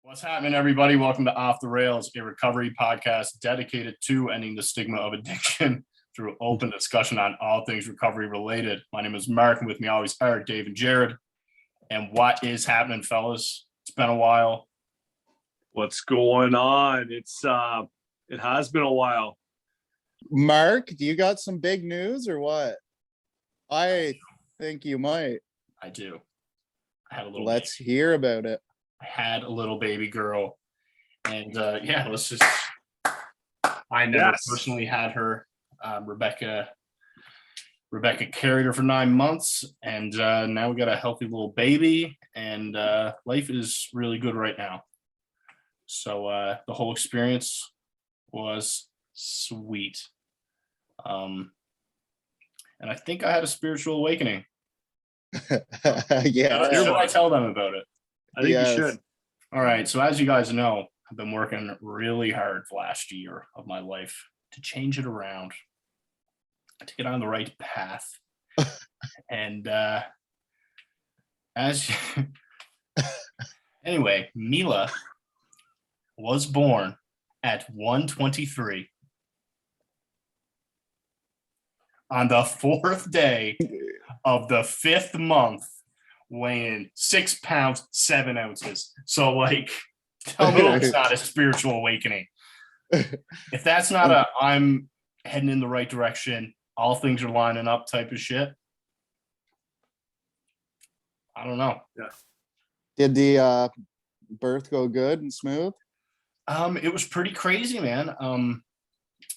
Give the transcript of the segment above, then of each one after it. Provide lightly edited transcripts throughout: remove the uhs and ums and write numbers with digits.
What's happening, everybody? Welcome to Off the Rails, a recovery podcast dedicated to ending the stigma of addiction through open discussion on all things recovery related. My name is Mark, and with me always are Dave and Jared. And what is happening, fellas? It's been a while. What's going on? It has been a while. Mark, do you got some big news or what? I think you might. I do. I had a little. Let's hear about it. I had a little baby girl, and let's just. I never personally had her. Rebecca carried her for 9 months, and now we got a healthy little baby, and life is really good right now. So the whole experience was sweet. And I think I had a spiritual awakening. Yeah. Should I tell them about it? I think you should. All right. So as you guys know, I've been working really hard the last year of my life to change it around, to get on the right path. And anyway, Mila was born at 1:23 on the 4th day of the 5th month, weighing 6 pounds 7 ounces. So, like, tell me it's not a spiritual awakening. If that's not a I'm heading in the right direction, all things are lining up type of shit, I don't know. Yeah. Did the birth go good and smooth? It was pretty crazy, man.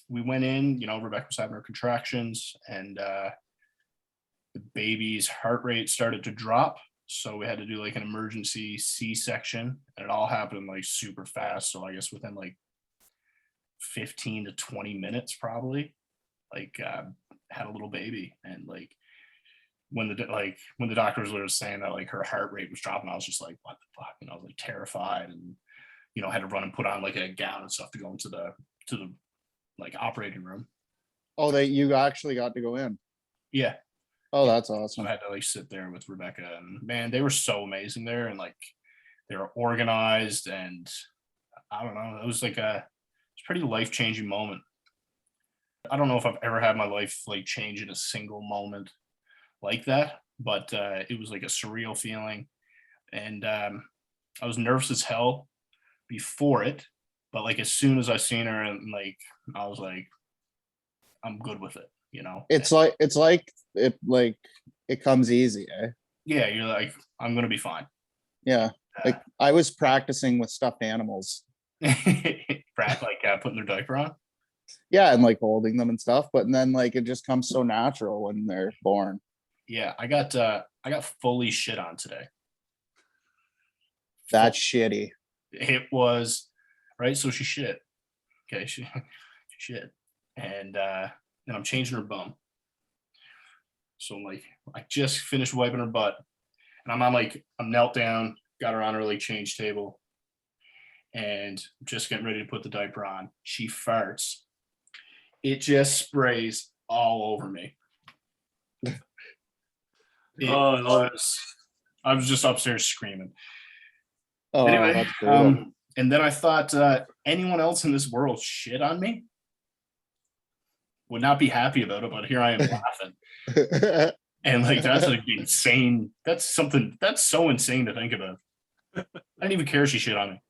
We went in, Rebecca was having her contractions, and the baby's heart rate started to drop. So we had to do like an emergency C-section, and it all happened like super fast. So I guess within like 15 to 20 minutes, probably, like had a little baby. And like when the doctors were saying that like her heart rate was dropping, I was just like, what the fuck? And I was like terrified, and had to run and put on like a gown and stuff to go into the like operating room. Oh, you actually got to go in. Yeah. Oh, that's So awesome. I had to like sit there with Rebecca, and man, they were so amazing there, and like they were organized, and I don't know, it was a pretty life-changing moment. I don't know if I've ever had my life like change in a single moment like that, but it was like a surreal feeling, and I was nervous as hell before it, but like as soon as I seen her, and like I was like, I'm good with it. It's like it comes easy, eh? Yeah, you're like, I'm gonna be fine. Yeah. Like I was practicing with stuffed animals. Putting their diaper on. Yeah, and like holding them and stuff, but then like it just comes so natural when they're born. Yeah, I got fully shit on today. That's shitty. It was right. So she shit. Okay, she shit, and I'm changing her bum. So I'm like, I just finished wiping her butt, and I'm knelt down, got her on her like change table, and just getting ready to put the diaper on. She farts. It just sprays all over me. I was just upstairs screaming. Oh, anyway, that's brutal. And then I thought anyone else in this world shit on me would not be happy about it, but here I am laughing. And like that's like insane. That's something that's so insane to think about. I didn't even care she shit on me.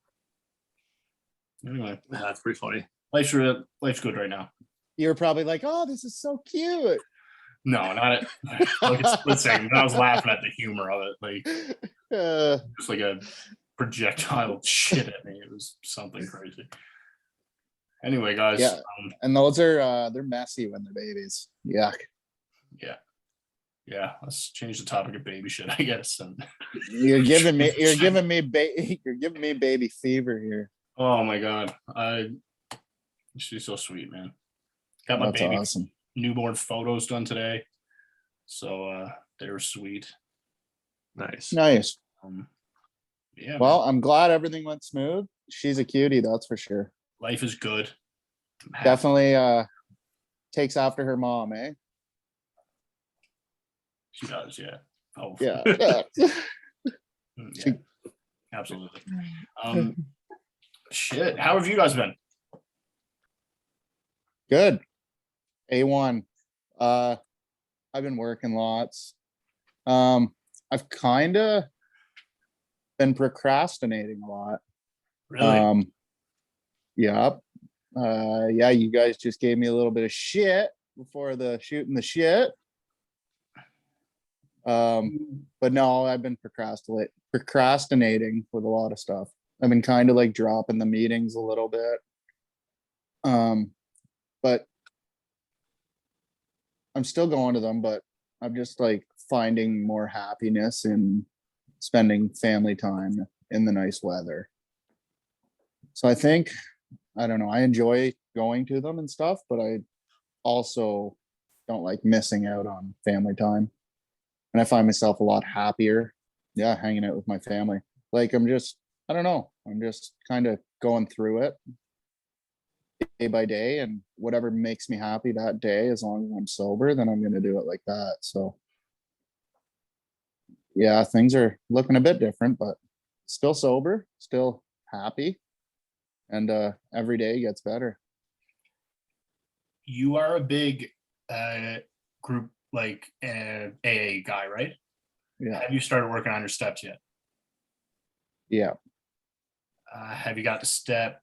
Anyway, that's pretty funny. Life's good right now. You're probably like, oh, this is so cute. No, not it. Like it's split second. I was laughing at the humor of it. Like just like a projectile shit at me. It was something crazy. Anyway, guys. Yeah. And those are they're messy when they're babies. Yuck. Yeah. Let's change the topic of baby shit, I guess. And you're giving me baby fever here. Oh my god. She's so sweet, man. Got my baby awesome. Newborn photos done today. So they were sweet. Nice. Yeah. Well, man. I'm glad everything went smooth. She's a cutie, that's for sure. Life is good. Definitely takes after her mom, eh? She does, yeah. Oh yeah. Yeah, absolutely. Shit. How have you guys been? Good. A1. I've been working lots. I've kind of been procrastinating a lot. Really? Yeah. Yeah, you guys just gave me a little bit of shit before the shooting the shit. But no, I've been procrastinating with a lot of stuff. I've been kind of like dropping the meetings a little bit. But I'm still going to them, but I'm just like finding more happiness in spending family time in the nice weather. So I think, I don't know, I enjoy going to them and stuff, but I also don't like missing out on family time. And I find myself a lot happier, yeah, hanging out with my family. Like I don't know, I'm just kind of going through it day by day, and whatever makes me happy that day, as long as I'm sober, then I'm going to do it like that. So yeah, things are looking a bit different, but still sober, still happy, and every day gets better. You are a big group like AA guy, right? Yeah. Have you started working on your steps yet? Yeah. Have you got the step?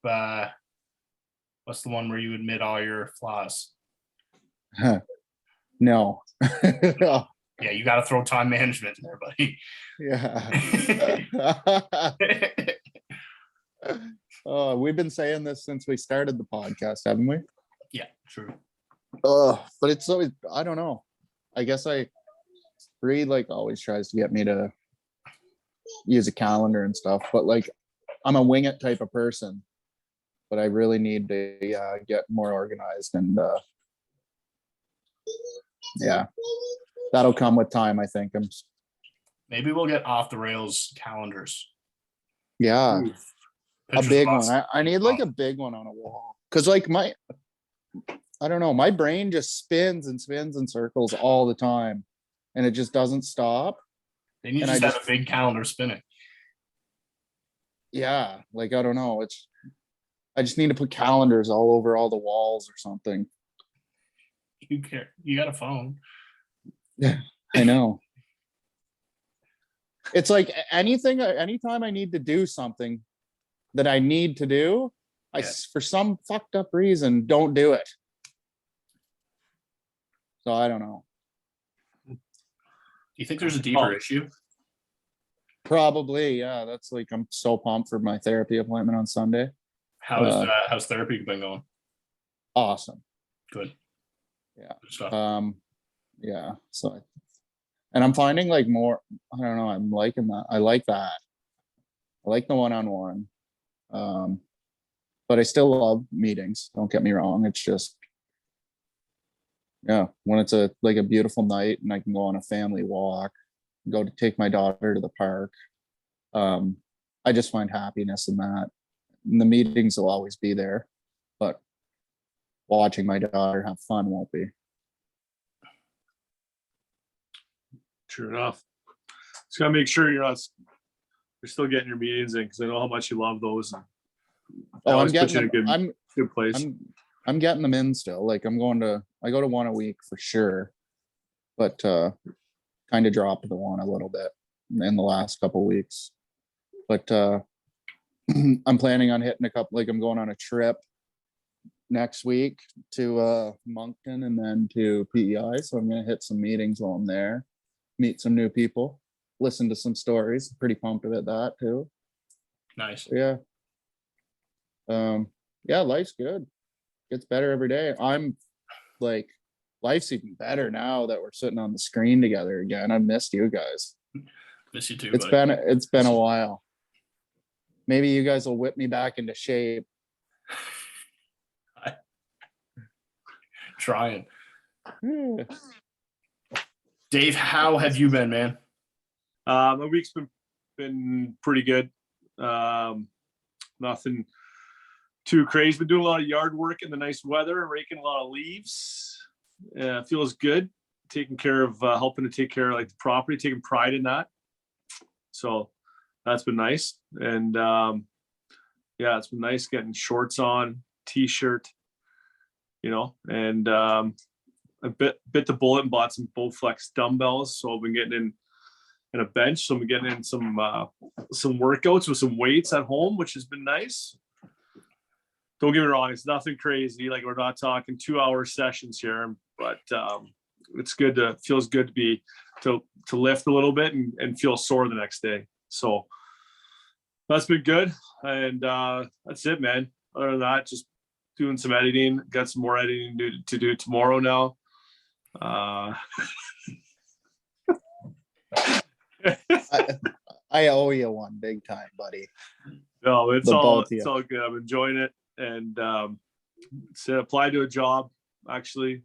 What's the one where you admit all your flaws? No. Yeah, you got to throw time management in there, buddy. Yeah. Oh, we've been saying this since we started the podcast, haven't we? Yeah, true. But it's always, I don't know. I guess Reed like always tries to get me to use a calendar and stuff, but like I'm a wing it type of person, but I really need to get more organized, and yeah, that'll come with time, I think. Maybe we'll get off the rails calendars. Yeah, Ooh. a big one. Pictures I need like a big one on a wall, because like I don't know, my brain just spins and spins in circles all the time, and it just doesn't stop. Then you And just have a big calendar spinning. Yeah, like I don't know, I just need to put calendars all over all the walls or something. You got a phone. Yeah, I know. It's like anytime I need to do something that I need to do, for some fucked up reason, don't do it. So I don't know. Do you think there's a deeper issue? Probably, yeah. That's like, I'm so pumped for my therapy appointment on Sunday. How's therapy been going? Awesome. Good. Yeah. Good stuff. Yeah. So, and I'm finding like more, I don't know, I'm liking that. I like that. I like the one-on-one. But I still love meetings. Don't get me wrong. It's just, yeah, when it's a beautiful night and I can go on a family walk, go to take my daughter to the park. I just find happiness in that. And the meetings will always be there, but watching my daughter have fun won't be. Sure enough. Just gotta make sure you're still getting your meetings in, because I know how much you love those. I'm good place. I'm getting them in still. Like I go to one a week for sure, but kind of dropped the one a little bit in the last couple weeks. But I'm planning on hitting a couple. Like I'm going on a trip next week to Moncton and then to PEI, so I'm gonna hit some meetings while I'm there, meet some new people, listen to some stories. Pretty pumped about that too. Nice. Yeah. Yeah, life's good. Gets better every day. I'm like, life's even better now that we're sitting on the screen together again. I missed you guys. Miss you too. It's been a while. Maybe you guys will whip me back into shape. Trying. Dave, how have you been, man? My week's been pretty good. Nothing too crazy. Been doing a lot of yard work in the nice weather, raking a lot of leaves. Feels good. Taking care of, helping to take care of like the property, taking pride in that. So that's been nice. And yeah, it's been nice getting shorts on, t-shirt, and I bit the bullet and bought some Bowflex dumbbells. So I've been getting in a bench. So I'm getting in some workouts with some weights at home, which has been nice. Don't get me wrong, it's nothing crazy. Like, we're not talking 2-hour sessions here, but it's feels good to lift a little bit and feel sore the next day. So that's been good. And that's it, man. Other than that, just doing some editing. Got some more editing to do tomorrow now. I owe you one big time, buddy. No, it's The all both of you. good. I'm enjoying it, and so applied to a job. Actually,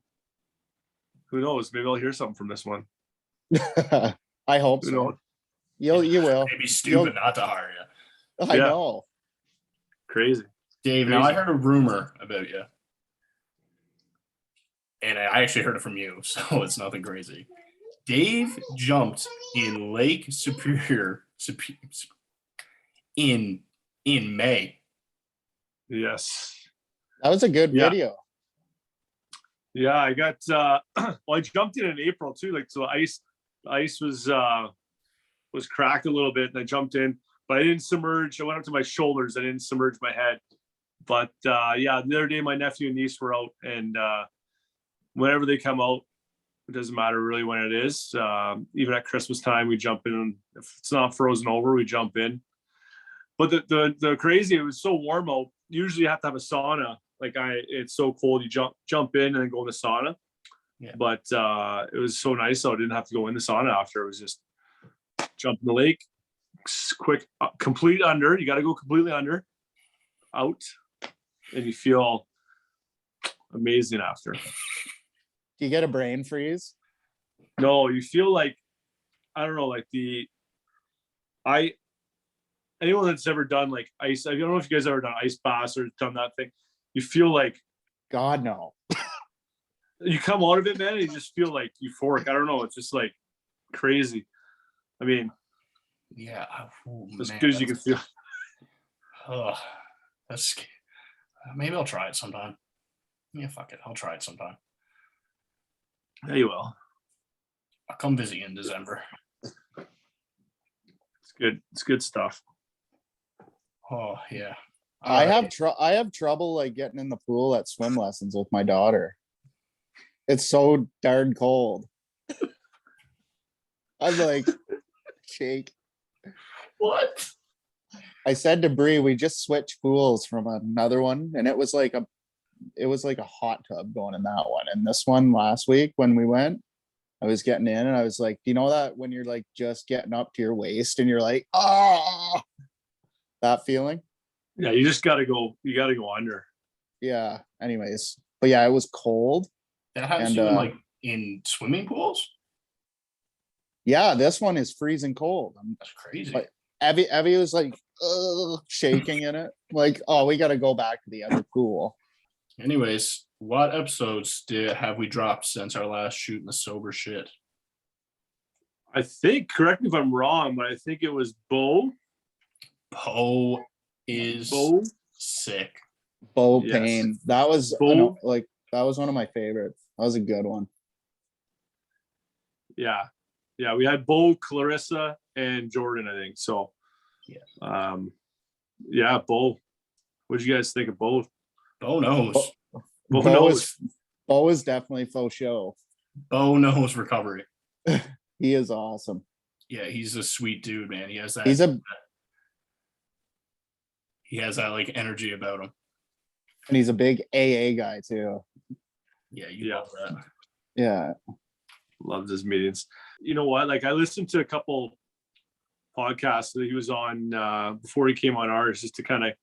who knows? Maybe I'll hear something from this one. I hope Who so. knows? You will. It'd be stupid not to hire you. I Yeah. know. Crazy. Dave, now I heard a rumor about you. And I actually heard it from you, so it's nothing crazy. Dave jumped in Lake Superior in May. Yes. That was a good Yeah. video. Yeah, I got well, I jumped in April too. Like, so ice was cracked a little bit, and I jumped in, but I didn't submerge. I went up to my shoulders. I didn't submerge my head. But yeah, the other day my nephew and niece were out, and whenever they come out, it doesn't matter really when it is. Even at Christmas time, we jump in. If it's not frozen over, we jump in. But the crazy, it was so warm out. Usually you have to have a sauna. Like, it's so cold, you jump in and then go in the sauna. Yeah. But it was so nice, so I didn't have to go in the sauna after. It was just jump in the lake, quick, complete under. You got to go completely under, out, and you feel amazing after. Do you get a brain freeze? No, you feel like, I don't know, like anyone that's ever done like ice, I don't know if you guys ever done ice baths or done that thing. You feel like God, no. you come out of it, man, and you just feel like euphoric. I don't know. It's just like crazy. I mean, Yeah. Oh, as man, good as you can feel. That's maybe I'll try it sometime. Yeah, fuck it. I'll try it sometime. Yeah, you will. I'll come visit you in December. It's good. It's good stuff. Oh yeah. I have trouble like getting in the pool at swim lessons with my daughter. It's so darn cold. I'm like, shake. What? I said to Bree, we just switched pools from another one, and it was like a hot tub going in that one. And this one last week when we went, I was getting in and I was like, do you know that when you're like just getting up to your waist and you're like, oh, that feeling? Yeah, you just gotta go. You gotta go under. Yeah. Anyways, but yeah, it was cold. That happens And, to you in, like in swimming pools? Yeah, this one is freezing cold. That's crazy. Like, Evie was like shaking in it. Like, oh, we got to go back to the other pool. Anyways, what episodes have we dropped since our last shooting the sober shit? I think, correct me if I'm wrong, but I think it was Beau. Beau is Beau. sick. Beau Yes. Payne. That was Beau. that was one of my favorites. That was a good one. Yeah. Yeah, we had Beau, Clarissa, and Jordan, I think. So, Yeah. Yeah, Beau. What did you guys think of Beau? Beau knows. Beau Beau knows. is definitely faux show. Beau knows recovery. He is awesome. Yeah, he's a sweet dude, man. He has that. He has that like energy about him. And he's a big AA guy too. Yeah, you love that. Yeah. Loves his meetings. You know what? Like, I listened to a couple podcasts that he was on before he came on ours, just to kind of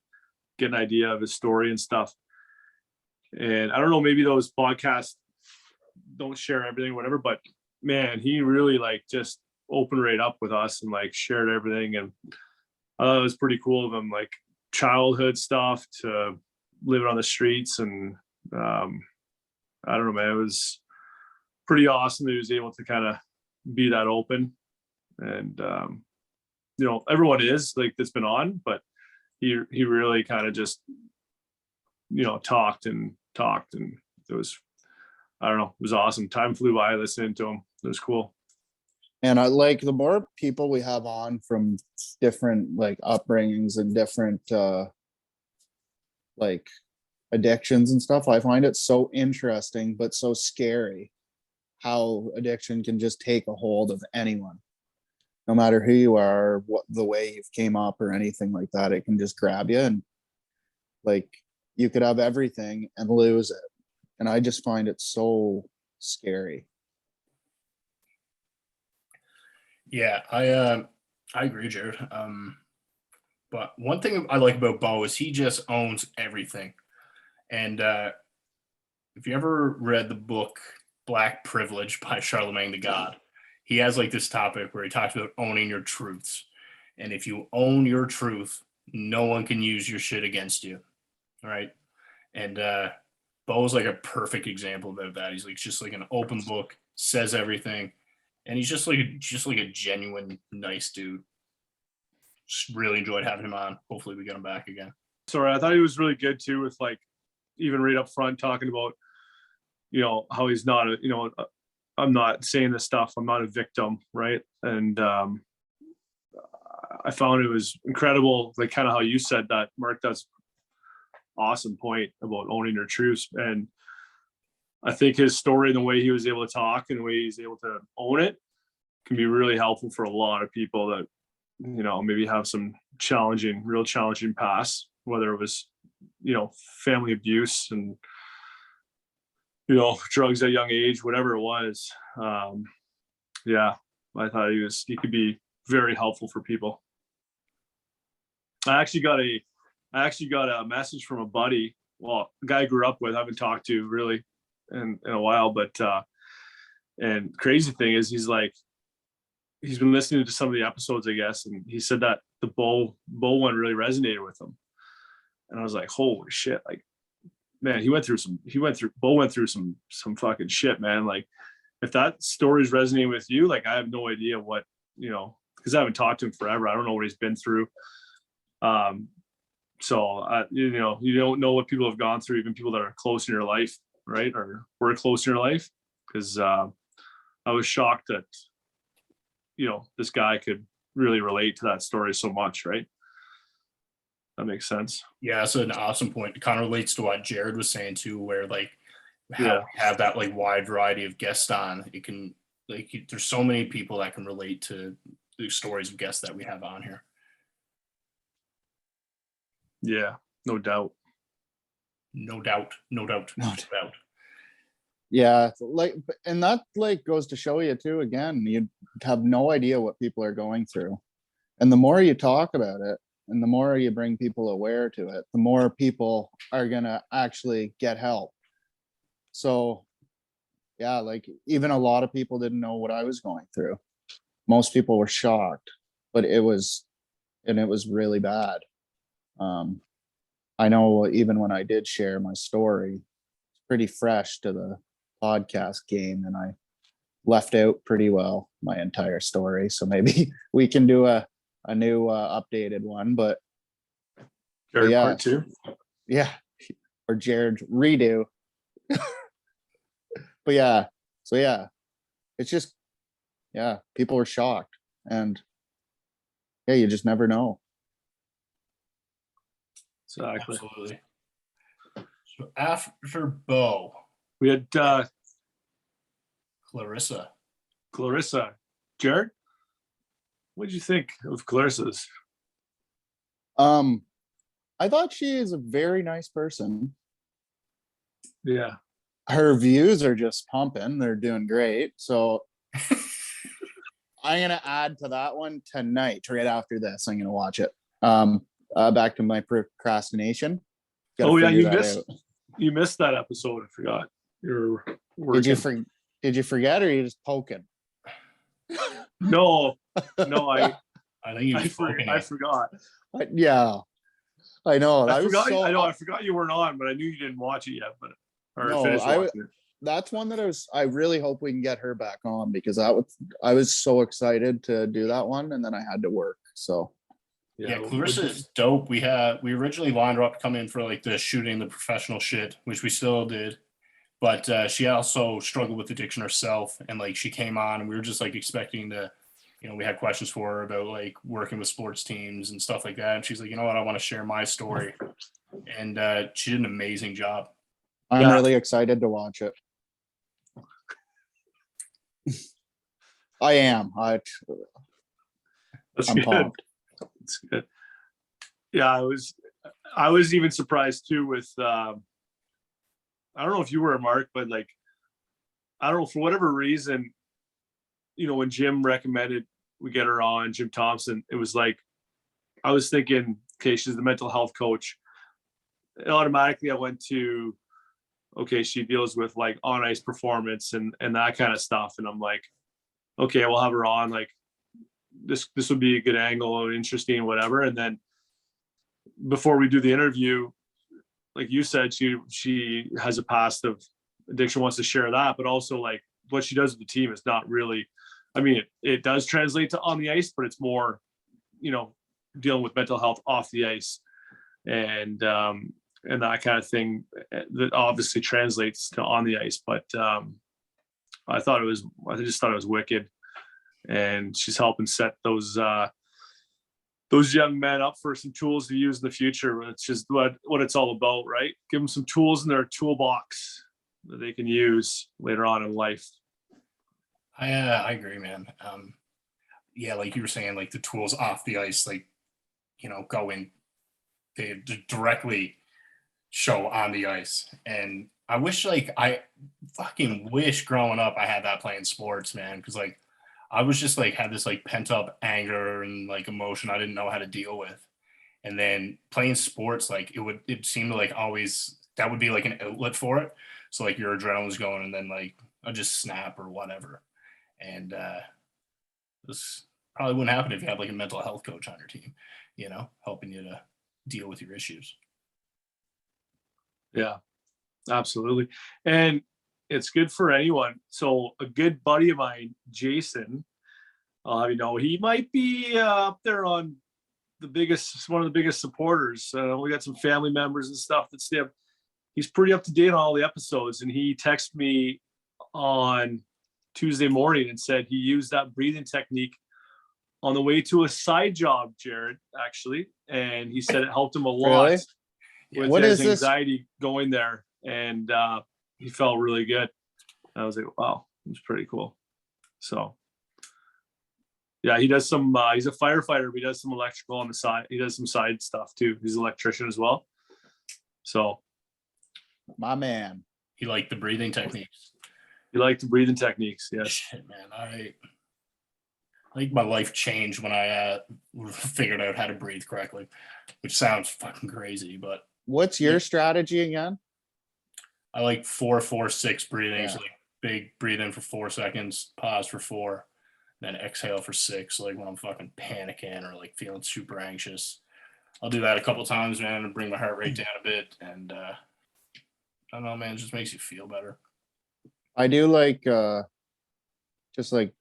get an idea of his story and stuff. And I don't know, maybe those podcasts don't share everything, whatever, but man, he really like just opened right up with us and like shared everything. And I thought it was pretty cool of him, like childhood stuff to living on the streets. And I don't know, man, it was pretty awesome that he was able to kind of be that open. And you know, everyone is like that's been on, but he really kind of just, talked and it was, I don't know, it was awesome. Time flew by listening to him. It was cool. And I like the more people we have on from different like upbringings and different like addictions and stuff, I find it so interesting but so scary how addiction can just take a hold of anyone, no matter who you are, what the way you've came up or anything like that. It can just grab you, and like you could have everything and lose it. And I just find it so scary. Yeah, I agree, Jared. But one thing I like about Beau is he just owns everything. And if you ever read the book Black Privilege by Charlemagne the God, he has like this topic where he talks about owning your truths. And if you own your truth, no one can use your shit against you. Right. And Beau's like a perfect example about that. He's like just like an open book, says everything. And he's just like a genuine nice dude. Just really enjoyed having him on. Hopefully we get him back again. Sorry, I thought he was really good too, with like even right up front talking about, how he's not I'm not saying this stuff. I'm not a victim, right? And I found it was incredible, like kind of how you said that, Mark. That's awesome point about owning your truths. And I think his story and the way he was able to talk and the way he's able to own it can be really helpful for a lot of people that, maybe have some real challenging past, whether it was, family abuse and, drugs at a young age, whatever it was. Yeah, I thought he could be very helpful for people. I actually got a message from a buddy, a guy I grew up with, I haven't talked to really in a while, but and crazy thing is he's been listening to some of the episodes, I guess, and he said that the Beau one really resonated with him. And I was like, holy shit, like, man, Beau went through some fucking shit, man. Like, if that story's resonating with you, like, I have no idea what, because I haven't talked to him forever. I don't know what he's been through. So you don't know what people have gone through, even people that are close in your life, right? Or were close in your life. Because I was shocked that, this guy could really relate to that story so much, right? That makes sense. Yeah, that's an awesome point. It kind of relates to what Jared was saying too, where like how we have that like wide variety of guests on. It can there's so many people that can relate to the stories of guests that we have on here. Yeah, no doubt. No doubt. Yeah, like, and that like goes to show you too, again, you have no idea what people are going through. And the more you talk about it and the more you bring people aware to it, the more people are gonna actually get help. So yeah, like even a lot of people didn't know what I was going through. Most people were shocked, but it was really bad. I know even when I did share my story, it's pretty fresh to the podcast game, and I left out pretty well my entire story. So maybe we can do a new updated one, but yeah, part two. Yeah, or Jared redo. But yeah, so yeah, it's just, yeah, people were shocked, and yeah, you just never know. Exactly. Absolutely. So after Beau, We had Clarissa. Jared, what did you think of Clarissa's? I thought she is a very nice person. Yeah. Her views are just pumping. They're doing great. So I'm going to add to that one tonight, right after this. I'm going to watch it. Back to my procrastination. You missed that episode. I forgot. You're working. Did you forget, or are you just poking? No, I think I forgot. Yeah, I know. I forgot you weren't on, but I knew you didn't watch it yet. That's one that I really hope we can get her back on, because I was so excited to do that one, and then I had to work. So Yeah, Clarissa is dope. We originally lined her up to come in for like the shooting the professional shit, which we still did. But she also struggled with addiction herself, and like she came on, and we were just like expecting to, we had questions for her about like working with sports teams and stuff like that. And she's like, you know what, I want to share my story, and she did an amazing job. I'm really excited to watch it. I am. That's I'm good. pumped. That's good. Yeah, I was even surprised too with I don't know if you were, Mark, but like I don't know, for whatever reason, when Jim recommended we get her on, Jim Thompson, it was like I was thinking, okay, she's the mental health coach. Automatically I went to, okay, she deals with like on ice performance and that kind of stuff. And I'm like, okay, we'll have her on. Like this would be a good angle, interesting, whatever. And then before we do the interview, like you said, she has a past of addiction, wants to share that, but also like what she does with the team is not really, I mean, it does translate to on the ice, but it's more, dealing with mental health off the ice and that kind of thing that obviously translates to on the ice. But I just thought it was wicked. And she's helping set those young men up for some tools to use in the future. It's just what it's all about, right? Give them some tools in their toolbox that they can use later on in life. I agree, man. Yeah, like you were saying, like the tools off the ice, like, go in, they directly show on the ice. And I fucking wish growing up I had that playing sports, man. Cause like, I was just like, had this like pent up anger and like emotion I didn't know how to deal with. And then playing sports, like it seemed to like always, that would be like an outlet for it. So like your adrenaline's going and then like I'd just snap or whatever. And this probably wouldn't happen if you had like a mental health coach on your team, helping you to deal with your issues. Yeah, absolutely. And it's good for anyone. So a good buddy of mine, Jason, he might be up there on one of the biggest supporters. We got some family members and stuff that stay up. He's pretty up to date on all the episodes. And he texted me on Tuesday morning and said he used that breathing technique on the way to a side job, Jared, actually. And he said it helped him a lot Really? with his anxiety going there. And he felt really good. I was like, wow, it was pretty cool. So yeah, he does some, he's a firefighter, but he does some electrical on the side. He does some side stuff too. He's an electrician as well. So my man. He liked the breathing techniques. Yes. Shit, man. I think my life changed when I figured out how to breathe correctly, which sounds fucking crazy, but. What's your strategy again? I like 4-4-6 breathing. Yeah. So like big breathe in for 4 seconds, pause for 4, then exhale for 6. Like when I'm fucking panicking or like feeling super anxious, I'll do that a couple times, man, and bring my heart rate down a bit. And I don't know, man, it just makes you feel better. I do like just like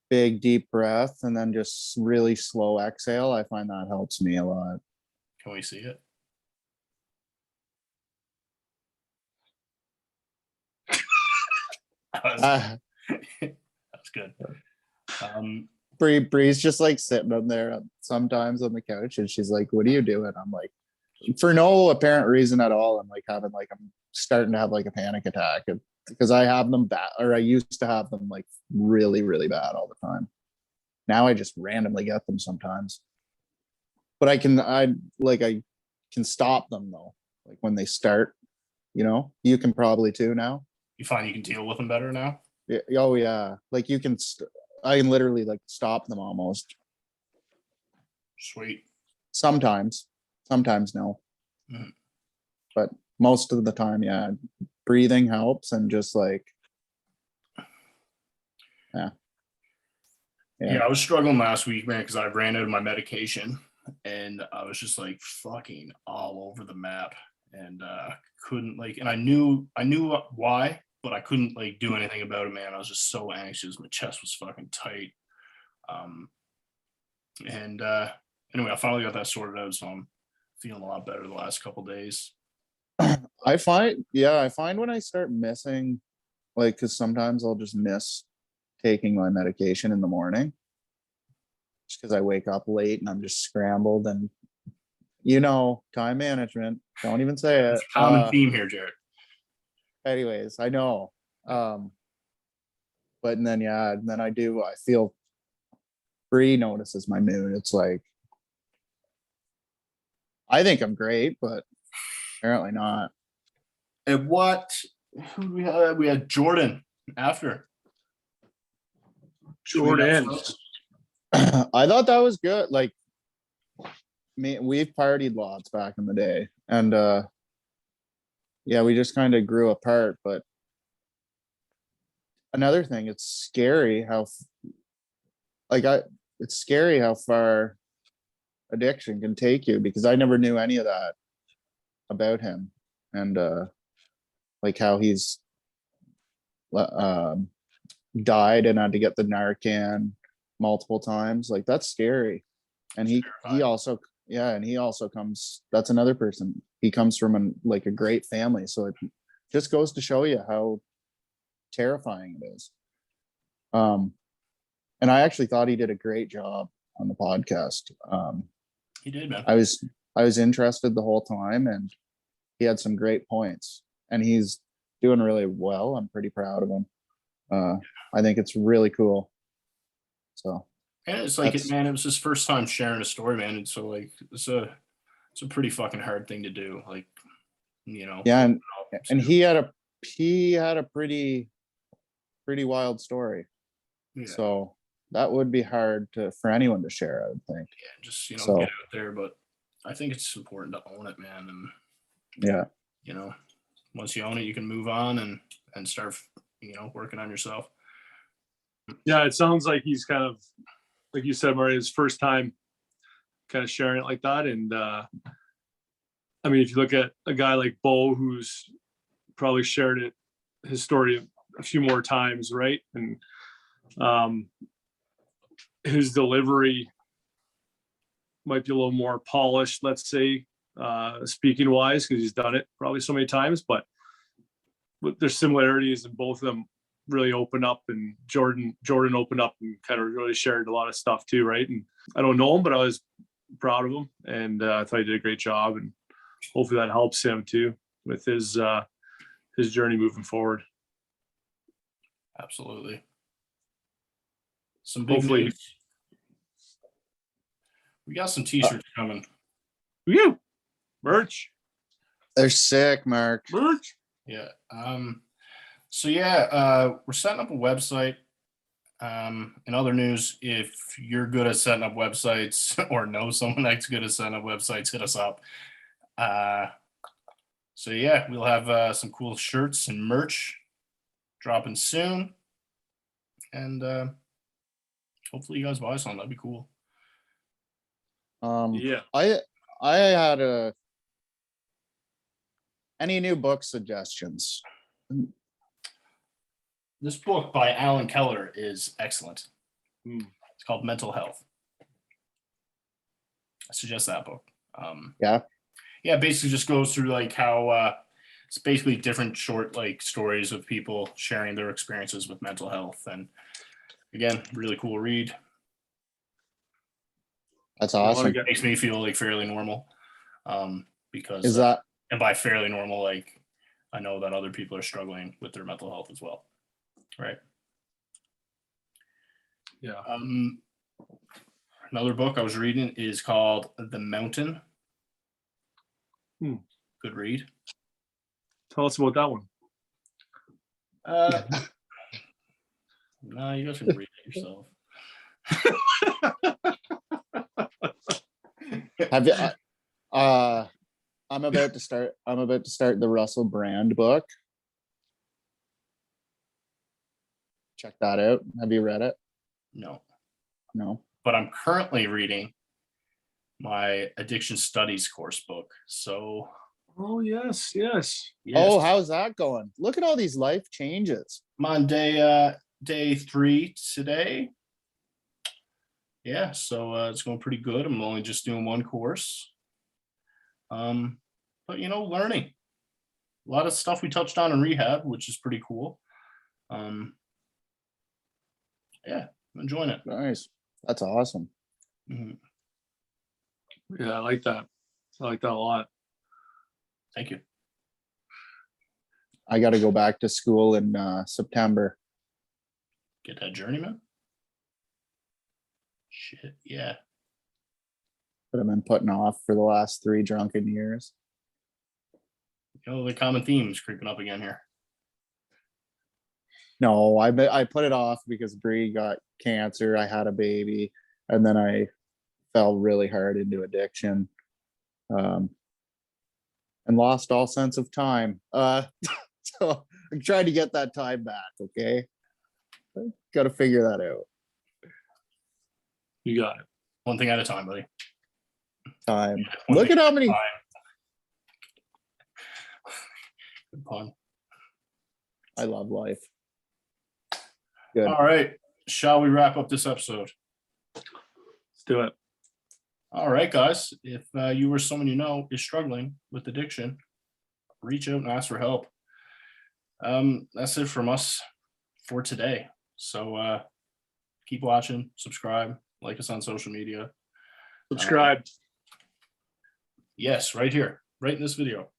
big deep breath and then just really slow exhale. I find that helps me a lot. Can we see it? That's good. Bree's just like sitting up there sometimes on the couch and she's like, what are you doing? I'm like, for no apparent reason at all. I'm like I'm starting to have like a panic attack because I have them bad, or I used to have them like really, really bad all the time. Now I just randomly get them sometimes, but I can stop them though. Like when they start, you can probably too now. You find you can deal with them better now? Yeah. Oh yeah. Like I can literally like stop them almost. Sweet. Sometimes no. Mm-hmm. But most of the time, yeah, breathing helps and just like, yeah. I was struggling last week, man, because I ran out of my medication and I was just like fucking all over the map and couldn't like, and I knew why, but I couldn't like do anything about it, man. I was just so anxious. My chest was fucking tight. And anyway, I finally got that sorted out, so I'm feeling a lot better the last couple days. I find when I start missing, like, because sometimes I'll just miss taking my medication in the morning just because I wake up late and I'm just scrambled, and time management. Don't even say it. It's a common theme here, Jared. Anyways, I know. But and then I feel Bree notices my mood. It's like, I think I'm great, but apparently not. And who do we have? We had Jordan after. Jordan. I thought that was good. Like, we've partied lots back in the day, and we just kind of grew apart. But another thing, it's scary how far addiction can take you, because I never knew any of that about him, and like how he's died and had to get the Narcan multiple times. Like, that's scary. And he also comes, that's another person, he comes from a great family, so it just goes to show you how terrifying it is. And I actually thought he did a great job on the podcast. He did, man. I was interested the whole time, and he had some great points, and he's doing really well. I'm pretty proud of him. I think it's really cool. So, and it's like, man, it was his first time sharing a story, man. And so, like, it's a pretty fucking hard thing to do. Like, yeah, and he had a pretty wild story. Yeah. So that would be hard for anyone to share, I would think. Yeah, just get out there. But I think it's important to own it, man. And yeah, once you own it, you can move on and start, working on yourself. Yeah, it sounds like he's kind of, like you said, Murray, his first time kind of sharing it like that. And I mean, if you look at a guy like Beau, who's probably shared his story a few more times, right? And his delivery might be a little more polished, let's say, speaking wise, because he's done it probably so many times. But there's similarities, and both of them really open up, and Jordan opened up and kind of really shared a lot of stuff too, right? And I don't know him, but I was proud of him, and I thought he did a great job, and hopefully that helps him too with his journey moving forward. Absolutely. Some big news. We got some t-shirts coming. You merch. They're sick, Mark. Merch. Yeah. So we're setting up a website. In other news, if you're good at setting up websites or know someone that's good at setting up websites, hit us up. We'll have some cool shirts and merch dropping soon, and hopefully you guys buy some. That'd be cool. Yeah. I had any new book suggestions? This book by Alan Keller is excellent. It's called Mental Health. I suggest that book. Basically just goes through like how it's basically different short like stories of people sharing their experiences with mental health, and again, really cool read. That's awesome. It makes me feel like fairly normal, because and by fairly normal, like I know that other people are struggling with their mental health as well, right? Yeah. Another book I was reading is called The Mountain. Good read. Tell us about that one. No, you guys can read it yourself. Have you? I'm about to start the Russell Brand book. Check that out. Have you read it? No. But I'm currently reading my addiction studies course book. So. Oh yes. Oh, how's that going? Look at all these life changes. I'm on day 3 today. yeah, so it's going pretty good. I'm only just doing one course. But learning a lot of stuff we touched on in rehab, which is pretty cool. Yeah, I'm enjoying it. Nice. That's awesome. Mhm. Yeah, I like that. I like that a lot. Thank you. I got to go back to school in September. Get that journeyman. Shit, yeah. But I've been putting off for the last 3 drunken years. The common theme is creeping up again here. No, I put it off because Bree got cancer. I had a baby, and then I fell really hard into addiction, and lost all sense of time. So I'm trying to get that time back. Okay, got to figure that out. You got it. One thing at a time, buddy. Time. One Look thing at how many. time. Good pun. I love life. Good. All right. Shall we wrap up this episode? Let's do it. All right, guys. If you or someone you know is struggling with addiction, reach out and ask for help. That's it from us for today. So keep watching, subscribe, like us on social media. Subscribe. Yes, right here, right in this video.